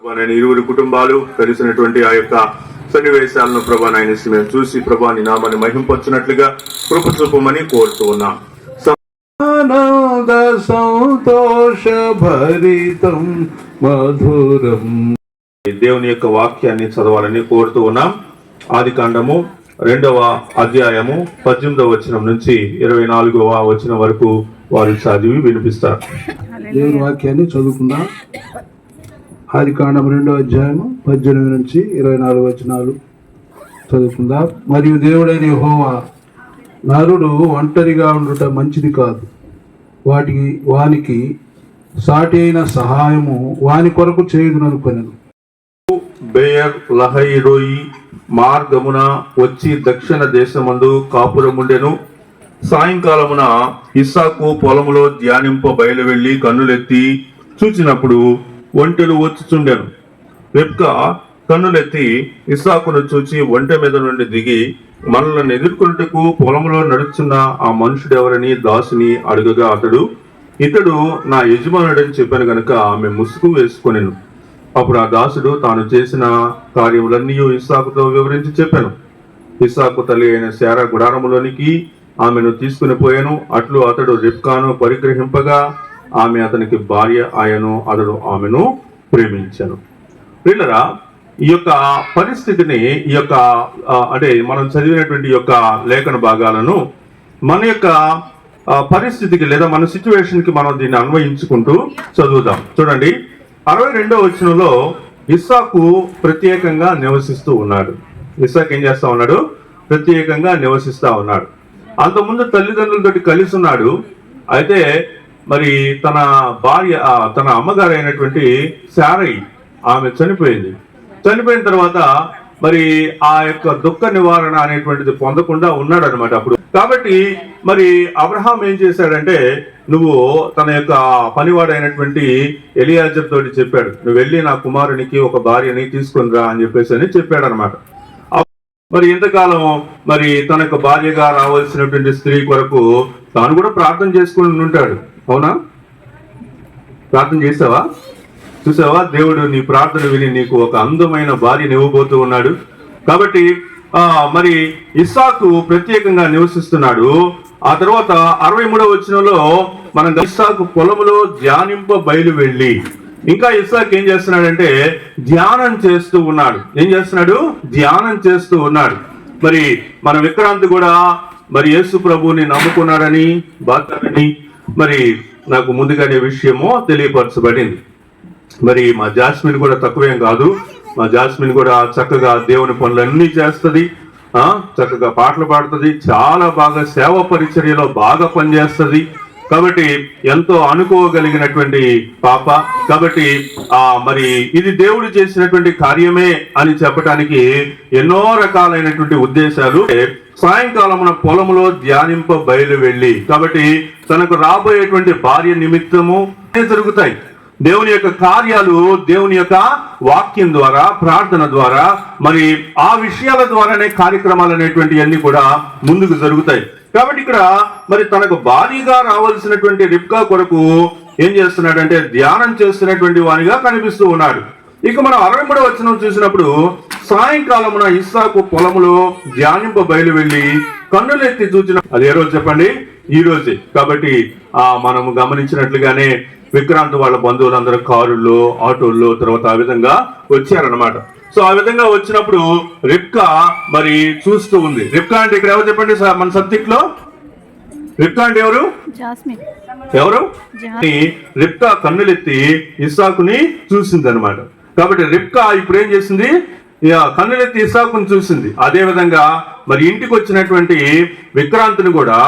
నేను ఇరువురు కుటుంబాలు కలిసినటువంటి ఆ యొక్క సన్నివేశాలను ప్రభా నాయన మేము చూసి ప్రభా నీ నామాన్ని మహింపొచ్చినట్లుగా కృప చూపమని కోరుతూ ఉన్నాం. ఆనంద సంతోష భరితం మధురం. దేవుని యొక్క వాక్యాన్ని చదవాలని కోరుతూ ఉన్నాం. ఆదికాండము 2వ అధ్యాయము 18వ వచనం నుంచి 24వ వచనం వరకు వారు చదివి వినిపిస్తారు. దేవుని వాక్యాన్ని చదువుకుందాం. ఆదికాండం 2వ అధ్యాయము 18 నుంచి 24 వచనాలు చదువుకుందాం. మరియు దేవుడైన యెహోవా, నరుడు ఒంటరిగా ఉండుట మంచిది కాదు, వానికి సాటి అయిన సహాయము వాని కొరకు చేయుదుననుకొనెను. బేయర్ లహైరోయి మార్గమున వచ్చి దక్షిణ దేశమందు కాపురముండెను. సాయంకాలమున ఇస్సాకు పొలములో ధ్యానింప బయలువెళ్లి కన్నులెత్తి చూచినప్పుడు ఒంటెలు వచ్చుచుండెను. రెబ్కా కన్నులెత్తి ఇస్సాకును చూచి ఒంటె మీద నుండి దిగి మనలను ఎదుర్కొనుటకు పొలంలో నడుచున్న ఆ మనుషుడెవరని దాసుని అడుగగా ఇతడు నా యజమానుడని చెప్పాను గనుక ఆమె ముసుగు వేసుకొనెను. అప్పుడు ఆ దాసుడు తాను చేసిన కార్యములన్నీ ఇస్సాకుతో వివరించి చెప్పాను. ఇస్సాకు తల్లి అయిన శారా గుడారములోనికి ఆమెను తీసుకుని పోయాను. అట్లు అతడు రెబ్కాను పరిగ్రహింపగా ఆమె అతనికి భార్య ఆయను. అతడు ఆమెను ప్రేమించాను. వీళ్ళరా, ఈ యొక్క పరిస్థితిని ఈ యొక్క అంటే మనం చదివినటువంటి యొక్క లేఖన భాగాలను మన యొక్క పరిస్థితికి లేదా మన సిచ్యువేషన్ కి మనం దీన్ని అన్వయించుకుంటూ చదువుదాం. చూడండి, 62వ వచనంలో ఇస్సాకు ప్రత్యేకంగా నివసిస్తూ ఉన్నాడు. ఇస్సాకు ఏం చేస్తా ఉన్నాడు? ప్రత్యేకంగా నివసిస్తా ఉన్నాడు. అంతకుముందు తల్లిదండ్రులతోటి కలిసి ఉన్నాడు. అయితే మరి తన భార్య, తన అమ్మగారు అయినటువంటి శారయి, ఆమె చనిపోయింది. చనిపోయిన తర్వాత మరి ఆ యొక్క దుఃఖ నివారణ అనేటువంటిది పొందకుండా ఉన్నాడు అనమాట అప్పుడు. కాబట్టి మరి అబ్రహాం ఏం చేశాడంటే, నువ్వు తన యొక్క పనివాడైనటువంటి ఎలియాజర్ తోటి చెప్పాడు, నువ్వు వెళ్ళి నా కుమారునికి ఒక భార్యని తీసుకుని రా అని చెప్పాడు అనమాట. మరి ఇంతకాలం మరి తన యొక్క భార్యగా రావాల్సినటువంటి స్త్రీ కొరకు తాను కూడా ప్రార్థన చేసుకుని ఉంటాడు. అవునా? ప్రార్థన చేసావా? చూసావా? దేవుడు నీ ప్రార్థన విని నీకు ఒక అందమైన భార్యని ఇవ్వబోతూ ఉన్నాడు. కాబట్టి మరి ఇస్సాకు ప్రత్యేకంగా నివసిస్తున్నాడు. ఆ తర్వాత 63వ వచనంలో మనం ఇస్సాకు పొలములో ధ్యానింప బయలు వెళ్ళి, ఇంకా ఇస్సాకు ఏం చేస్తున్నాడంటే ధ్యానం చేస్తూ ఉన్నాడు. ఏం చేస్తున్నాడు? ధ్యానం చేస్తూ ఉన్నాడు. మరి మన విక్రాంతి కూడా మరి యేసు ప్రభువుని నమ్ముకున్నాడని బాధని మరి నాకు ముందుగానే విషయమో తెలియపరచబడింది. మరి మా జాస్మిన్ కూడా తక్కువేం కాదు. మా జాస్మిన్ కూడా చక్కగా దేవుని పనులన్నీ చేస్తుంది, చక్కగా పాటలు పాడుతుంది, చాలా బాగా సేవ పరిచర్యలో బాగా పనిచేస్తుంది. కాబట్టి ఎంతో అనుకోగలిగినటువంటి పాప. కాబట్టి మరి ఇది దేవుడు చేసినటువంటి కార్యమే అని చెప్పడానికి ఎన్నో రకాలైనటువంటి ఉద్దేశాలు. సాయంకాలమున పొలములో ధ్యానింప బయలు వెళ్ళి, కాబట్టి తనకు రాబోయేటువంటి భార్య నిమిత్తము జరుగుతాయి. దేవుని యొక్క కార్యాలు దేవుని యొక్క వాక్యం ద్వారా, ప్రార్థన ద్వారా, మరి ఆ విషయాల ద్వారానే కార్యక్రమాలు అనేటువంటి అన్ని కూడా ముందుకు జరుగుతాయి. కాబట్టి ఇక్కడ మరి తనకు భారీగా రావాల్సినటువంటి రిబ్కా కొరకు ఏం చేస్తున్నాడంటే ధ్యానం చేస్తున్నటువంటి వానిగా కనిపిస్తూ ఉన్నాడు. ఇక మనం 63వ వచనం చూసినప్పుడు, సాయంకాలమున ఇస్సాకు పొలములో ధ్యానింప బయలు వెళ్ళి కన్నులెత్తి చూచిన, అది ఏ రోజు చెప్పండి? ఈ రోజే. కాబట్టి మనము గమనించినట్లుగానే విక్రాంత్ వాళ్ళ బంధువులందరూ కారుల్లో, ఆటోల్లో తర్వాత ఆ విధంగా వచ్చారనమాట. సో ఆ విధంగా వచ్చినప్పుడు రిబ్కా మరి చూస్తూ ఉంది. రిబ్కా అంటే ఇక్కడ ఎవరు చెప్పండి? మన సబ్జెక్ట్ లో రిబ్కా అంటే ఎవరు? రిబ్కా కన్నులెత్తి ఇస్సాకుని చూసింది అనమాట. కాబట్టి రిబ్కా ఇప్పుడు ఏం చేసింది? కన్నులెత్తి ఇస్సాకుని చూసింది. అదే విధంగా మరి ఇంటికి వచ్చినటువంటి విక్రాంత్ని కూడా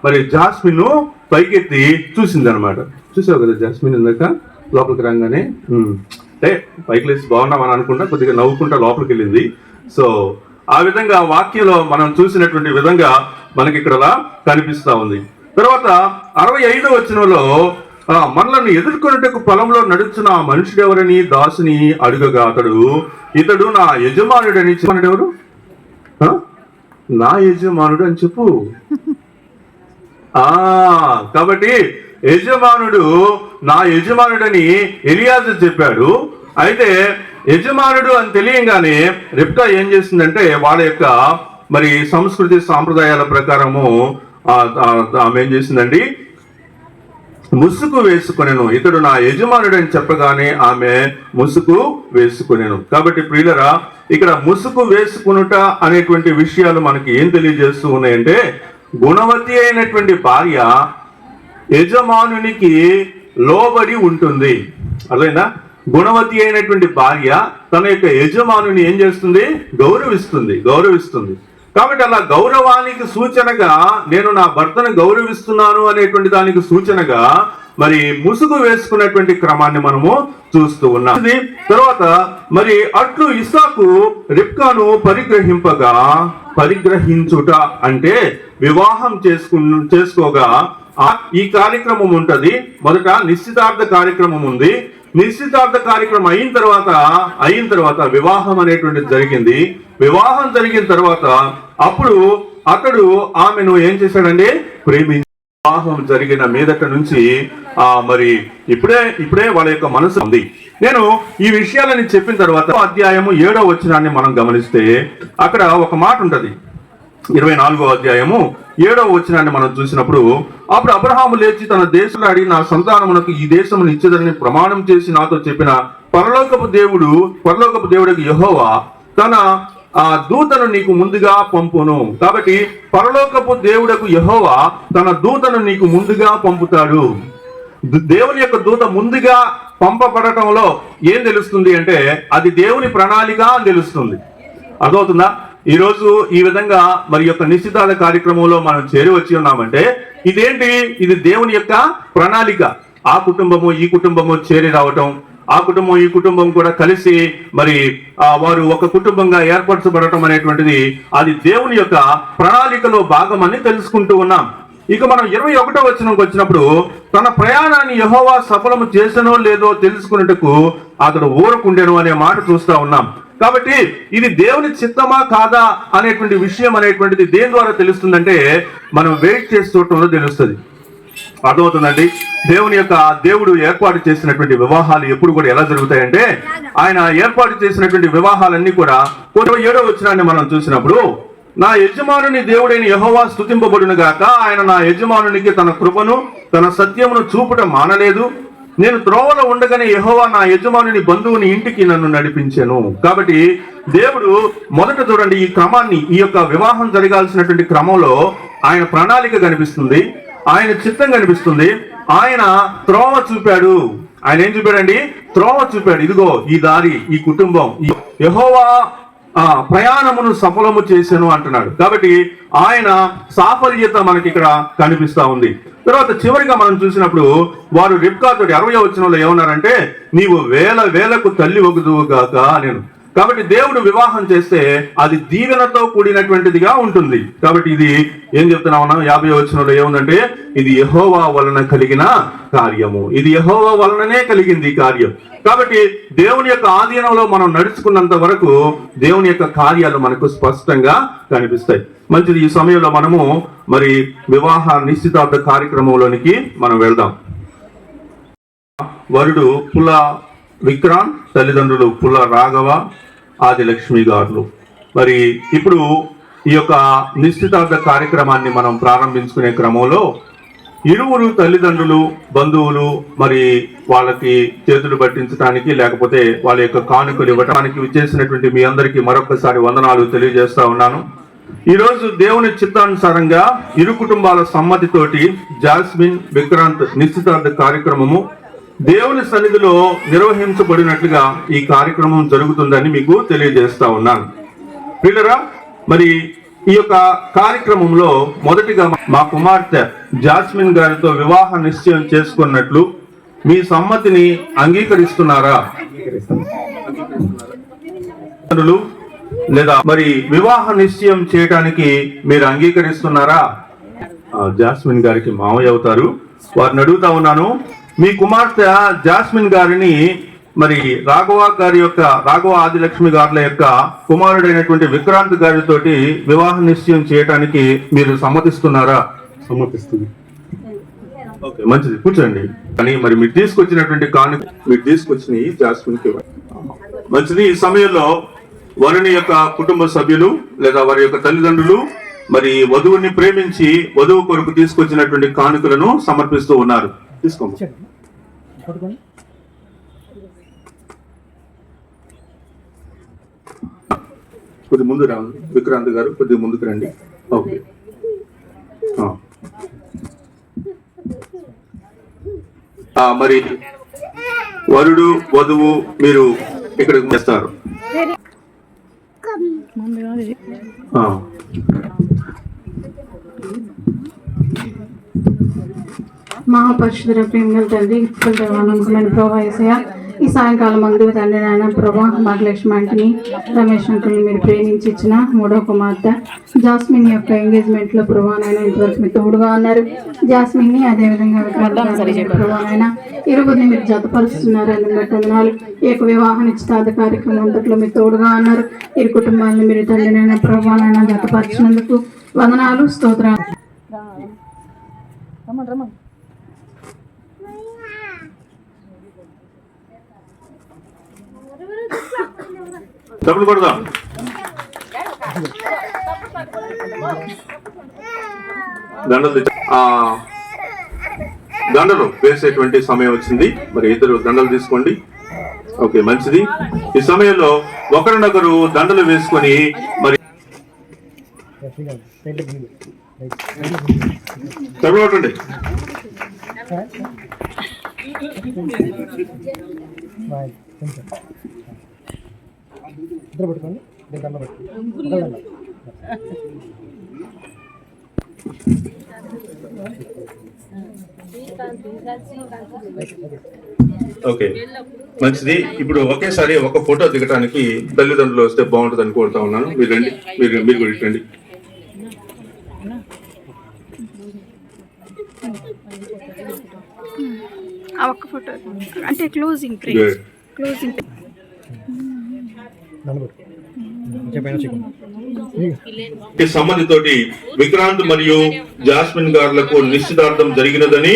మరి జాస్మిన్ పైకెత్తి చూసింది అనమాట. చూసావు కదా జాస్మిన్ ఇందాక లోపలికి రాగానే అంటే పైకి లేచి బాగున్నామని అనుకుంటా కొద్దిగా నవ్వుకుంటా లోపలికి వెళ్ళింది. సో ఆ విధంగా వాక్యంలో మనం చూసినటువంటి విధంగా మనకి ఇక్కడ కనిపిస్తా ఉంది. తర్వాత 65వ వచనంలో మనలను ఎదుర్కొనేటకు పొలంలో నడుచున్న ఆ మనుషుడెవరని దాసుని అడుగగా ఇతడు నా యజమానుడని. ఎవరు? నా యజమానుడు అని చెప్పు. కాబట్టి యజమానుడు నా యజమానుడని ఎలియాజరు చెప్పాడు. అయితే యజమానుడు అని తెలియంగానే రిబ్కా ఏం చేసిందంటే వాళ్ళ యొక్క మరి సంస్కృతి సాంప్రదాయాల ప్రకారము ఆమె ఏం చేసిందండి, ముసుగు వేసుకొనెను. ఇతడు నా యజమానుడు అని చెప్పగానే ఆమె ముసుగు వేసుకొనెను. కాబట్టి ప్రియులరా, ఇక్కడ ముసుగు వేసుకునుట అనేటువంటి విషయాలు మనకి ఏం తెలియజేస్తూ ఉన్నాయంటే, గుణవతి అయినటువంటి భార్య యజమానునికి లోబడి ఉంటుంది. అదేనా, గుణవతి అయినటువంటి భార్య తన యొక్క యజమానుని ఏం చేస్తుంది, గౌరవిస్తుంది. కాబట్టి అలా గౌరవానికి సూచనగా నేను నా భర్తను గౌరవిస్తున్నాను అనేటువంటి దానికి సూచనగా మరి ముసుగు వేసుకున్నటువంటి క్రమాన్ని మనము చూస్తూ ఉన్నాం. తర్వాత మరి అట్లు ఇస్సాకు రిబ్కాను పరిగ్రహించుట అంటే వివాహం చేసుకోగా ఈ కార్యక్రమం ఉంటది. మొదట నిశ్చితార్థ కార్యక్రమం ఉంది. నిశ్చితార్థ కార్యక్రమం అయిన తర్వాత వివాహం అనేటువంటిది జరిగింది. వివాహం జరిగిన తర్వాత అప్పుడు అతడు ఆమెను ఏం చేశాడండి, ప్రేమించి వివాహం జరిగిన మీదట నుంచి మరి ఇప్పుడే వాళ్ళ యొక్క మనసు ఉంది. నేను ఈ విషయాలని చెప్పిన తర్వాత అధ్యాయము 7వ వచనాన్ని మనం గమనిస్తే అక్కడ ఒక మాట ఉంటది. 24వ అధ్యాయము 7వ వచనాన్ని మనం చూసినప్పుడు, అప్పుడు అబ్రహాము లేచి తన దేశంలాడి నా సంతానమునకు ఈ దేశమును ఇచ్చేదని ప్రమాణం చేసి నాతో చెప్పిన పరలోకపు దేవుడికి యెహోవా తన దూతను నీకు ముందుగా పంపును. కాబట్టి పరలోకపు దేవుడకు యెహోవా తన దూతను నీకు ముందుగా పంపుతాడు. దేవుని యొక్క దూత ముందుగా పంపబడటంలో ఏం తెలుస్తుంది అంటే అది దేవుని ప్రణాళిక అని తెలుస్తుంది. అర్థమవుతుందా? ఈ రోజు ఈ విధంగా మరి యొక్క నిశ్చితార్థ కార్యక్రమంలో మనం చేరి వచ్చి ఉన్నామంటే ఇదేంటి, ఇది దేవుని యొక్క ప్రణాళిక. ఆ కుటుంబము ఈ కుటుంబము చేరి రావటం, ఆ కుటుంబం ఈ కుటుంబం కూడా కలిసి మరి వారు ఒక కుటుంబంగా ఏర్పరచబడటం అనేటువంటిది అది దేవుని యొక్క ప్రణాళికలో భాగమని తెలుసుకుంటూ ఉన్నాం. ఇక మనం 21వ వచనంకి వచ్చినప్పుడు, తన ప్రయాణాన్ని యెహోవా సఫలము చేసనో లేదో తెలుసుకున్నట్టుకు అతడు ఊరకుండెను అనే మాట చూస్తా ఉన్నాం. కాబట్టి ఇది దేవుని చిత్తమా కాదా అనేటువంటి విషయం అనేటువంటిది దేని ద్వారా తెలుస్తుందంటే మనం వెయిట్ చేసి చూడటంలో తెలుస్తుంది. అర్థమవుతుందండి? దేవుడు ఏర్పాటు చేసినటువంటి వివాహాలు ఎప్పుడు కూడా ఎలా జరుగుతాయంటే, ఆయన ఏర్పాటు చేసినటువంటి వివాహాలన్నీ కూడా 27వ వచనాన్ని మనం చూసినప్పుడు, నా యజమానుని దేవుడైన యెహోవా స్తుతింపబడును గాక, ఆయన నా యజమానునికి తన కృపను తన సత్యమును చూపటం మానలేదు. నేను త్రోవలో ఉండగానే యెహోవా నా యజమానుని బంధువుని ఇంటికి నన్ను నడిపించాను. కాబట్టి దేవుడు మొదట చూడండి, ఈ క్రమాన్ని, ఈ యొక్క వివాహం జరగాల్సినటువంటి క్రమంలో ఆయన ప్రణాళిక కనిపిస్తుంది, ఆయన చిత్తం కనిపిస్తుంది. ఆయన త్రోవ చూపాడు. ఆయన ఏం చూపాడండి? త్రోవ చూపాడు. ఇదిగో ఈ దారి, ఈ కుటుంబం, యెహోవా ప్రయాణమును సఫలము చేశాను అంటున్నాడు. కాబట్టి ఆయన సాఫల్యత మనకి ఇక్కడ కనిపిస్తా ఉంది. తర్వాత చివరిగా మనం చూసినప్పుడు వారు రిబ్కాతో 60వ వచనంలో ఏమన్నారంటే, నీవు వేలకు తల్లి ఒగుదువు గాక నేను. కాబట్టి దేవుడు వివాహం చేస్తే అది దీవెనతో కూడినటువంటిదిగా ఉంటుంది. కాబట్టి ఇది ఏం చెప్తున్నాం మనం 50వ వచనంలో ఏముందంటే, ఇది యెహోవా వలన కలిగిన కార్యము, ఇది యెహోవా వలననే కలిగింది కార్యం. కాబట్టి దేవుని యొక్క ఆధీనంలో మనం నడుచుకున్నంత వరకు దేవుని యొక్క కార్యాలు మనకు స్పష్టంగా కనిపిస్తాయి. మంచిది, ఈ సమయంలో మనము మరి వివాహ నిశ్చితార్థ కార్యక్రమంలోనికి మనం వెళ్దాం. వరుడు పుల్ల విక్రాంత్, తల్లిదండ్రులు పుల్ల రాఘవ, ఆదిలక్ష్మి గారు. మరి ఇప్పుడు ఈ యొక్క నిశ్చితార్థ కార్యక్రమాన్ని మనం ప్రారంభించుకునే క్రమంలో ఇరువురు తల్లిదండ్రులు, బంధువులు మరి వాళ్ళకి చేతులు పట్టించడానికి లేకపోతే వాళ్ళ యొక్క కానుకలు ఇవ్వడానికి విచ్చేసినటువంటి మీ అందరికీ మరొకసారి వందనాలు తెలియజేస్తా ఉన్నాను. ఈ రోజు దేవుని చిత్తానుసారంగా ఇరు కుటుంబాల సమ్మతితోటి జాస్మిన్ విక్రాంత్ నిశ్చితార్థ కార్యక్రమము దేవుని సన్నిధిలో నిర్వహించబడినట్లుగా ఈ కార్యక్రమం జరుగుతుందని మీకు తెలియజేస్తా ఉన్నాను. ప్రియులారా, మరి ఈ యొక్క కార్యక్రమంలో మొదటిగా మా కుమార్తె జాస్మిన్ గారితో వివాహ నిశ్చయం చేసుకున్నట్లు మీ సమ్మతిని అంగీకరిస్తున్నారా? లేదా మరి వివాహ నిశ్చయం చేయడానికి మీరు అంగీకరిస్తున్నారా? జాస్మిన్ గారికి మామయ్య అవుతారు. వారిని అడుగుతా ఉన్నాను, మీ కుమార్తె జాస్మిన్ గారిని మరి రాఘవ ఆదిలక్ష్మి గారుల యొక్క కుమారుడైనటువంటి విక్రాంత్ గారితోటి వివాహ నిశ్చయం చేయడానికి మీరు సమ్మతిస్తున్నారా? సమ్మతిస్తుంది. ఓకే, మంచిది, కూర్చోండి. కానీ మరి మీరు తీసుకొచ్చినటువంటి కానుక, మీరు తీసుకొచ్చిన జాస్మిన్కి మంచిది. ఈ సమయంలో వరుని యొక్క కుటుంబ సభ్యులు లేదా వారి యొక్క తల్లిదండ్రులు మరి వధువుని ప్రేమించి వధువు కొరకు తీసుకొచ్చినటువంటి కానుకలను సమర్పిస్తూ ఉన్నారు. తీసుకోండి. కొద్ది ముందు రాండి విక్రాంత్ గారు, కొద్దిగా ముందుకు రండి. ఓకే. మరి వరుడు వధువు మీరు ఇక్కడికి చేస్తారు. మహాపరిశుద్ధ ప్రేమగల తండ్రి, నమ్మకమైన ప్రభా యేసయ్య, ఈ సాయంకాలం మందు తండ్రి నాయన ప్రభా భాగ్యలక్ష్మి ఆంటీని, రమేష్ అంకుల్ని మీరు ప్రేమించి ఇచ్చిన మూడో కుమార్తె జాస్మిన్ యొక్క ఎంగేజ్మెంట్ లో ప్రభా నాయన ఇంతవరకు మీరు తోడుగా ఉన్నారు. జాస్మిన్ ని అదేవిధంగా ప్రభా నాయన ఇరువురిని మీరు జతపరుస్తున్నారు. అందుని బట్టి వందనాలు. ఏక వివాహ నిశ్చితార్థ కార్యక్రమం అంతట్లో మీరు తోడుగా ఉన్నారు. ఇరు కుటుంబాలను మీరు తండ్రి నాయన ప్రభా నాయన జతపరిచినందుకు వందనాలు, స్తోత్రాలు. డబ్బులు కొడదాం. దండలు వేసేటువంటి సమయం వచ్చింది. మరి ఇద్దరు దండలు తీసుకోండి. ఓకే, మంచిది. ఈ సమయంలో ఒకరినొకరు దండలు వేసుకొని మరి డబ్బులు కొట్టండి. ఓకే, మంచిది. ఇప్పుడు ఒకేసారి ఒక ఫోటో దిగటానికి తల్లిదండ్రులు వస్తే బాగుంటుంది అని కోరుతా ఉన్నాను. మీరు రండి, మీరు కూడా రండి. ఒక్క ఫోటో అంటే క్లోజింగ్ సంబంధితోటి విక్రాంత్ మరియు జాస్మిన్ గారులకు నిశ్చితార్థం జరిగినదని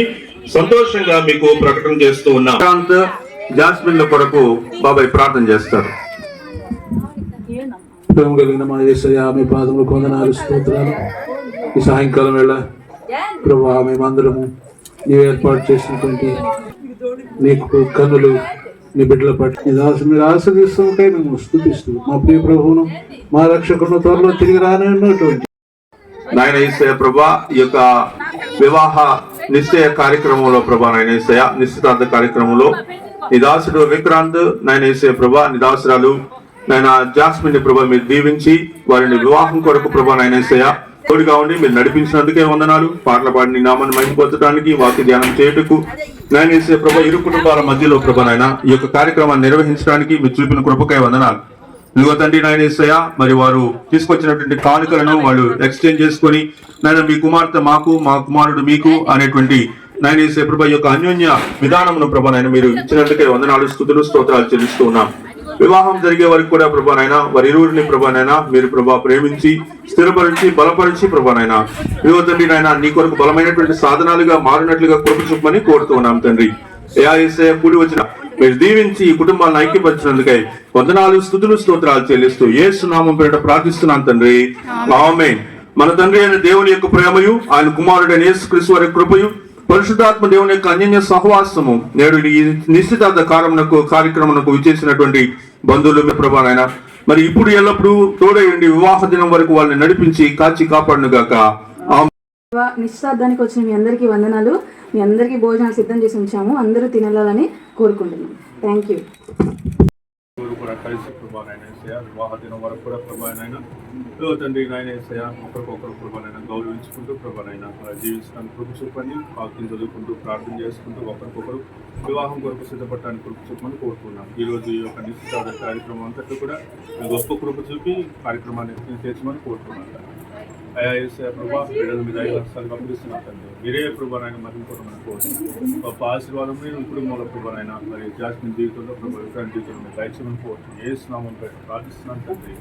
సంతోషంగా మీకు ప్రకటన చేస్తూ ఉన్నా. విక్రాంత్ జాస్మిన్ కొరకు బాబాయ్ ప్రార్థన చేస్తారు. ప్రేమ కలిగిన మా యేసయ్య, మీ పాదములు కొందనాలు, స్తోత్రాలు. ఈ సాయంకాలం వేళ ప్రభా మేమందరము నీవు ఏర్పాటు చేసినటువంటి నీకు కన్నులు నీ బిడ్డల పట్టి మీరు ఆశీర్వదిస్తుంటే మేము స్తుతిస్తూ మా ప్రియ ప్రభువును మా రక్షకును త్వరలో తిరిగి రానున్నటువంటి నాయన యేసయ్య ప్రభా, ఈ యొక్క వివాహ నిశ్చయ కార్యక్రమంలో ప్రభా నాయన యేసయ్య నిశ్చితార్థ కార్యక్రమంలో నిదాసుడు విక్రాంత్ నాయన యేసయ్య ప్రభా, నిదాసురాలు నాయన జాస్మిన్ ప్రభా మీరు దీవించి వారిని వివాహం కొరకు ప్రభా నాయన యేసయ్య తోడుగా ఉండి మీరు నడిపించినందుకే వందనాలు. పాటల పాడిని నామాన్ని మహిమపరచడానికి వాక్య ధ్యానం చేయుటకు నాయన యేసయ్య ప్రభా ఇరు కుటుంబాల మధ్యలో ప్రభా నాయన ఈ యొక్క కార్యక్రమాన్ని నిర్వహించడానికి మీరు చూపిన కృపకై వందనాలు. ఇదిగో తండ్రి నాయన యేసయ్య, మరి వారు తీసుకొచ్చినటువంటి కానుకలను వాళ్ళు ఎక్స్చేంజ్ చేసుకొని నాయన మీ కుమార్తె మాకు, మా కుమారుడు మీకు అనేటువంటి నాయన యేసయ్య ప్రభా యొక్క అన్యోన్య విధానమును ప్రభా నాయన మీరు ఇచ్చినందుకే వందనాలు, స్తుతులు, స్తోత్రాలు చెల్లిస్తూ ఉన్నాం. వివాహం జరిగే వరకు కూడా ప్రభానైనా వారి ఇరువురిని ప్రభానైనా మీరు ప్రభా ప్రేమించి స్థిరపరిచి బలపరిచి ప్రభానైనా ఇదిగో తండ్రి నాయన నీ కొరకు బలమైనటువంటి సాధనాలుగా మారినట్లుగా కృప చూపమని కోరుతూ ఉన్నాం తండ్రి. యేసయ్య కూడి వచ్చిన మీరు దీవించి ఈ కుటుంబాలను ఐక్యపరిచినందుకై వందనాలు, స్తుతులు, స్తోత్రాలు చెల్లిస్తూ యేసు నామం పేరిట ప్రార్థిస్తున్నాను తండ్రి, ఆమేన్. మన తండ్రి అయిన దేవుని యొక్క ప్రేమయు ఆయన కుమారుడైన యేసుక్రీస్తు వారి కృపయు పరిశుద్ధాత్మ దేవుని యొక్క అన్యోన్య సహవాసము నేడు ఈ నిశ్చితార్థ కార్యక్రమకు విచ్చేసినటువంటి బంధువులు ప్రభానైనా మరి ఇప్పుడు ఎల్లప్పుడూ తోడయండి వివాహ దినం వరకు వాళ్ళని నడిపించి కాచి కాపాడును గాక. నిశ్చితార్థానికి వచ్చిన మీ అందరికీ వందనాలు. మీ అందరికీ భోజనాలు సిద్ధం చేసి ఉంచాము, అందరూ తినాలని కోరుకుంటున్నాం. Thank you. కలిసి ప్రభానైనా వివాహ దినం వరకు కూడా ప్రభానైనా తండ్రి నాయన యేసయ్య ఒకరికొకరు ప్రభానైనా గౌరవించుకుంటూ ప్రభానైనా జీవించడానికి కృప చూపండి. వాక్యం చదువుకుంటూ ప్రార్థన చేసుకుంటూ ఒకరికొకరు వివాహం కొరకు సిద్ధపడటానికి కృప చూపమని కోరుకున్నాం. ఈ రోజు ఈ యొక్క నిశ్చితార్థ కార్యక్రమం అంతటా కూడా గొప్ప కృప చూపి కార్యక్రమాన్ని తీర్చమని కోరుకున్నాను. అయా యేసయ్య ప్రభా బిడ్డల మీద 5 లక్షలు పంపిస్తున్నాం తండ్రి. మీరే ప్రభానైనా మరింకోవడం కోరుతున్నాం. గొప్ప ఆశీర్వాదం కుటుంబంలో ప్రభానైనా మరి జాస్మిన్ జీవితంలో ప్రభావ విక్రాంత్ జీవితంలో దయచేయమని కోరుతున్నాం. యేసు నామం పేరిట ప్రార్థిస్తున్నాను తండ్రి.